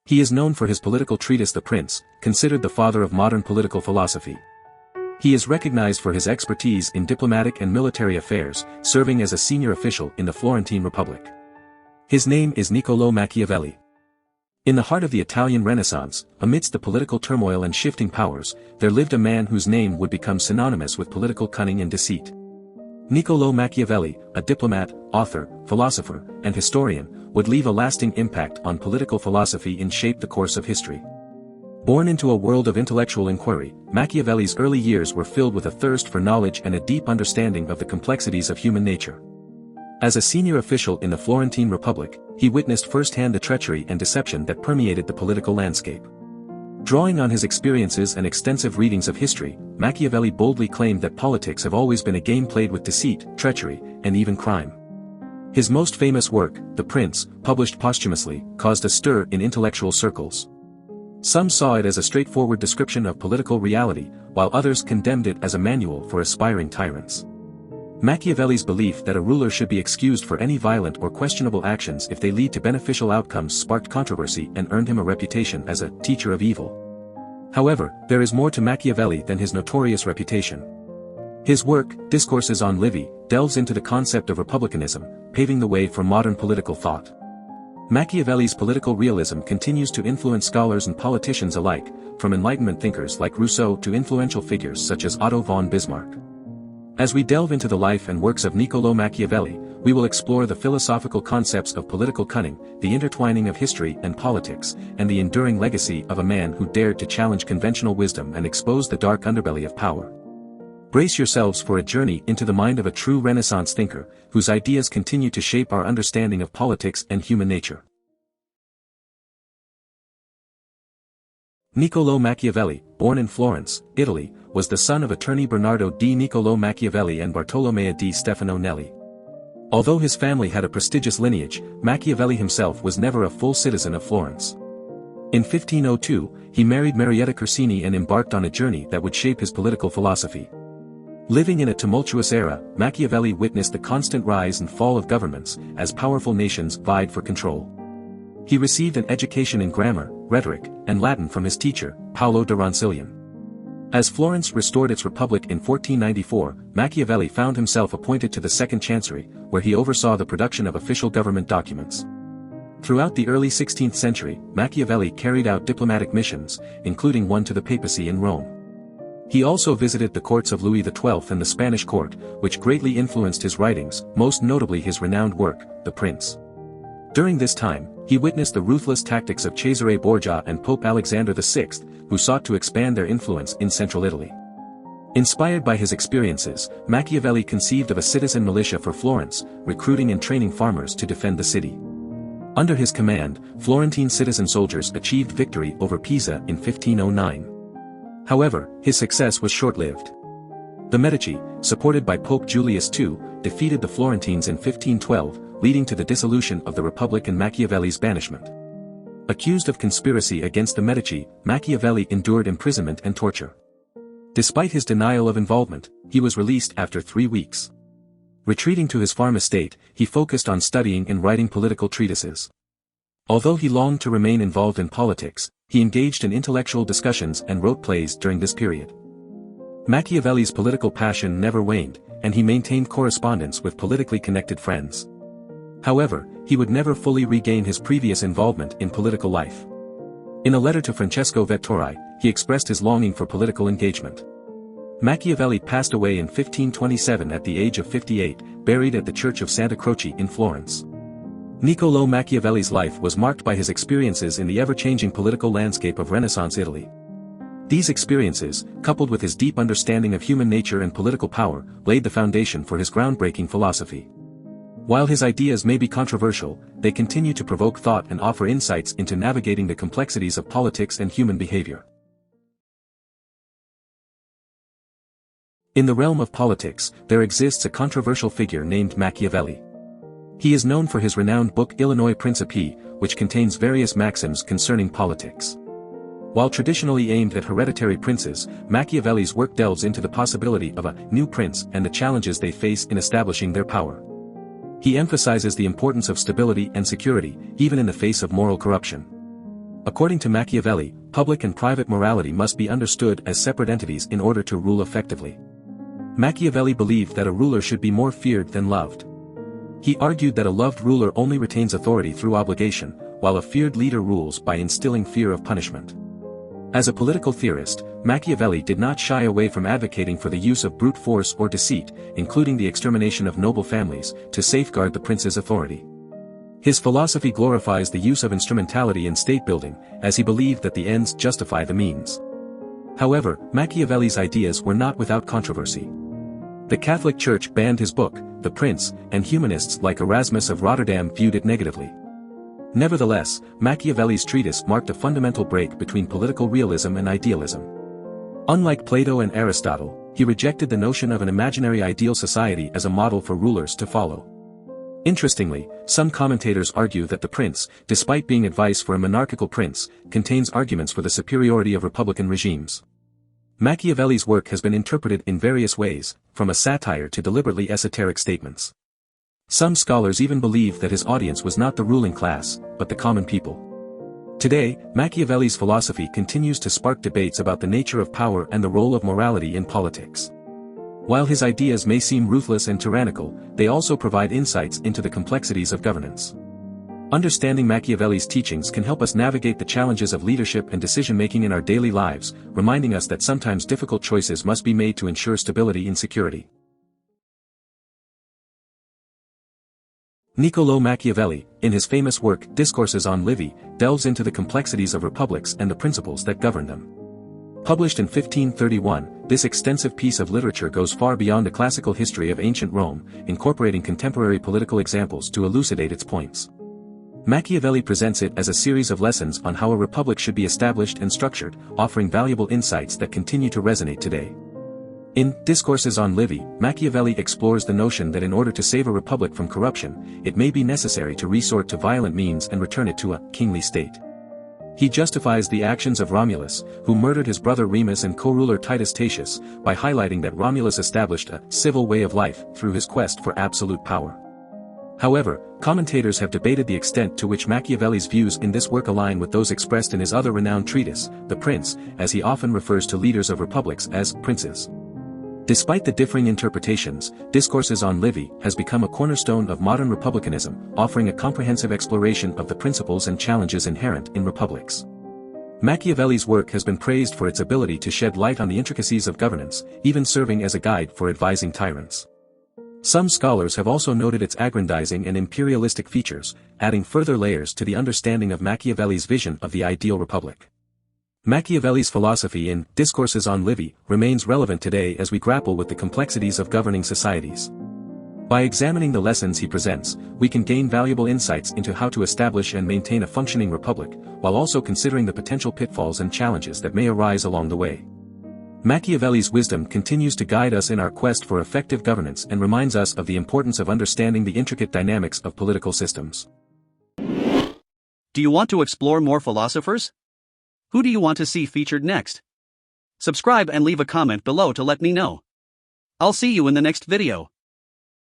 He is known for his political treatise The Prince, considered the father of modern political philosophy. He is recognized for his expertise in diplomatic and military affairs, serving as a senior official in the Florentine Republic. His name is Niccolò Machiavelli. In the heart of the Italian Renaissance, amidst the political turmoil and shifting powers, there lived a man whose name would become synonymous with political cunning and deceit. Niccolò Machiavelli, a diplomat, author, philosopher, and historian, would leave a lasting impact on political philosophy and shape the course of history. Born into a world of intellectual inquiry, Machiavelli's early years were filled with a thirst for knowledge and a deep understanding of the complexities of human nature. As a senior official in the Florentine Republic, he witnessed firsthand the treachery and deception that permeated the political landscape. Drawing on his experiences and extensive readings of history, Machiavelli boldly claimed that politics have always been a game played with deceit, treachery, and even crime. His most famous work, The Prince, published posthumously, caused a stir in intellectual circles. Some saw it as a straightforward description of political reality, while others condemned it as a manual for aspiring tyrants. Machiavelli's belief that a ruler should be excused for any violent or questionable actions if they lead to beneficial outcomes sparked controversy and earned him a reputation as a teacher of evil. However, there is more to Machiavelli than his notorious reputation. His work, Discourses on Livy, delves into the concept of republicanism, paving the way for modern political thought. Machiavelli's political realism continues to influence scholars and politicians alike, from Enlightenment thinkers like Rousseau to influential figures such as Otto von Bismarck. As we delve into the life and works of Niccolò Machiavelli, we will explore the philosophical concepts of political cunning, the intertwining of history and politics, and the enduring legacy of a man who dared to challenge conventional wisdom and expose the dark underbelly of power. Brace yourselves for a journey into the mind of a true Renaissance thinker, whose ideas continue to shape our understanding of politics and human nature. Niccolò Machiavelli, born in Florence, Italy, was the son of attorney Bernardo di Niccolò Machiavelli and Bartolomea di Stefano Nelli. Although his family had a prestigious lineage, Machiavelli himself was never a full citizen of Florence. In 1502, he married Marietta Corsini and embarked on a journey that would shape his political philosophy. Living in a tumultuous era, Machiavelli witnessed the constant rise and fall of governments, as powerful nations vied for control. He received an education in grammar, rhetoric, and Latin from his teacher, Paolo da Roncillion. As Florence restored its republic in 1494, Machiavelli found himself appointed to the Second Chancery, where he oversaw the production of official government documents. Throughout the early 16th century, Machiavelli carried out diplomatic missions, including one to the papacy in Rome. He also visited the courts of Louis XII and the Spanish court, which greatly influenced his writings, most notably his renowned work, The Prince. During this time, he witnessed the ruthless tactics of Cesare Borgia and Pope Alexander VI, who sought to expand their influence in central Italy. Inspired by his experiences, Machiavelli conceived of a citizen militia for Florence, recruiting and training farmers to defend the city. Under his command, Florentine citizen soldiers achieved victory over Pisa in 1509. However, his success was short-lived. The Medici, supported by Pope Julius II, defeated the Florentines in 1512, leading to the dissolution of the Republic and Machiavelli's banishment. Accused of conspiracy against the Medici, Machiavelli endured imprisonment and torture. Despite his denial of involvement, he was released after 3 weeks. Retreating to his farm estate, he focused on studying and writing political treatises. Although he longed to remain involved in politics, he engaged in intellectual discussions and wrote plays during this period. Machiavelli's political passion never waned, and he maintained correspondence with politically connected friends. However, he would never fully regain his previous involvement in political life. In a letter to Francesco Vettori, he expressed his longing for political engagement. Machiavelli passed away in 1527 at the age of 58, buried at the Church of Santa Croce in Florence. Niccolò Machiavelli's life was marked by his experiences in the ever-changing political landscape of Renaissance Italy. These experiences, coupled with his deep understanding of human nature and political power, laid the foundation for his groundbreaking philosophy. While his ideas may be controversial, they continue to provoke thought and offer insights into navigating the complexities of politics and human behavior. In the realm of politics, there exists a controversial figure named Machiavelli. He is known for his renowned book Illinois Principi, which contains various maxims concerning politics. While traditionally aimed at hereditary princes, Machiavelli's work delves into the possibility of a new prince and the challenges they face in establishing their power. He emphasizes the importance of stability and security, even in the face of moral corruption. According to Machiavelli, public and private morality must be understood as separate entities in order to rule effectively. Machiavelli believed that a ruler should be more feared than loved. He argued that a loved ruler only retains authority through obligation, while a feared leader rules by instilling fear of punishment. As a political theorist, Machiavelli did not shy away from advocating for the use of brute force or deceit, including the extermination of noble families, to safeguard the prince's authority. His philosophy glorifies the use of instrumentality in state-building, as he believed that the ends justify the means. However, Machiavelli's ideas were not without controversy. The Catholic Church banned his book, The Prince, and humanists like Erasmus of Rotterdam viewed it negatively. Nevertheless, Machiavelli's treatise marked a fundamental break between political realism and idealism. Unlike Plato and Aristotle, he rejected the notion of an imaginary ideal society as a model for rulers to follow. Interestingly, some commentators argue that The Prince, despite being advice for a monarchical prince, contains arguments for the superiority of republican regimes. Machiavelli's work has been interpreted in various ways, from a satire to deliberately esoteric statements. Some scholars even believe that his audience was not the ruling class, but the common people. Today, Machiavelli's philosophy continues to spark debates about the nature of power and the role of morality in politics. While his ideas may seem ruthless and tyrannical, they also provide insights into the complexities of governance. Understanding Machiavelli's teachings can help us navigate the challenges of leadership and decision-making in our daily lives, reminding us that sometimes difficult choices must be made to ensure stability and security. Niccolò Machiavelli, in his famous work Discourses on Livy, delves into the complexities of republics and the principles that govern them. Published in 1531, this extensive piece of literature goes far beyond the classical history of ancient Rome, incorporating contemporary political examples to elucidate its points. Machiavelli presents it as a series of lessons on how a republic should be established and structured, offering valuable insights that continue to resonate today. In Discourses on Livy, Machiavelli explores the notion that in order to save a republic from corruption, it may be necessary to resort to violent means and return it to a kingly state. He justifies the actions of Romulus, who murdered his brother Remus and co-ruler Titus Tatius, by highlighting that Romulus established a civil way of life through his quest for absolute power. However, commentators have debated the extent to which Machiavelli's views in this work align with those expressed in his other renowned treatise, The Prince, as he often refers to leaders of republics as princes. Despite the differing interpretations, Discourses on Livy has become a cornerstone of modern republicanism, offering a comprehensive exploration of the principles and challenges inherent in republics. Machiavelli's work has been praised for its ability to shed light on the intricacies of governance, even serving as a guide for advising tyrants. Some scholars have also noted its aggrandizing and imperialistic features, adding further layers to the understanding of Machiavelli's vision of the ideal republic. Machiavelli's philosophy in Discourses on Livy remains relevant today as we grapple with the complexities of governing societies. By examining the lessons he presents, we can gain valuable insights into how to establish and maintain a functioning republic, while also considering the potential pitfalls and challenges that may arise along the way. Machiavelli's wisdom continues to guide us in our quest for effective governance and reminds us of the importance of understanding the intricate dynamics of political systems. Do you want to explore more philosophers? Who do you want to see featured next? Subscribe and leave a comment below to let me know. I'll see you in the next video.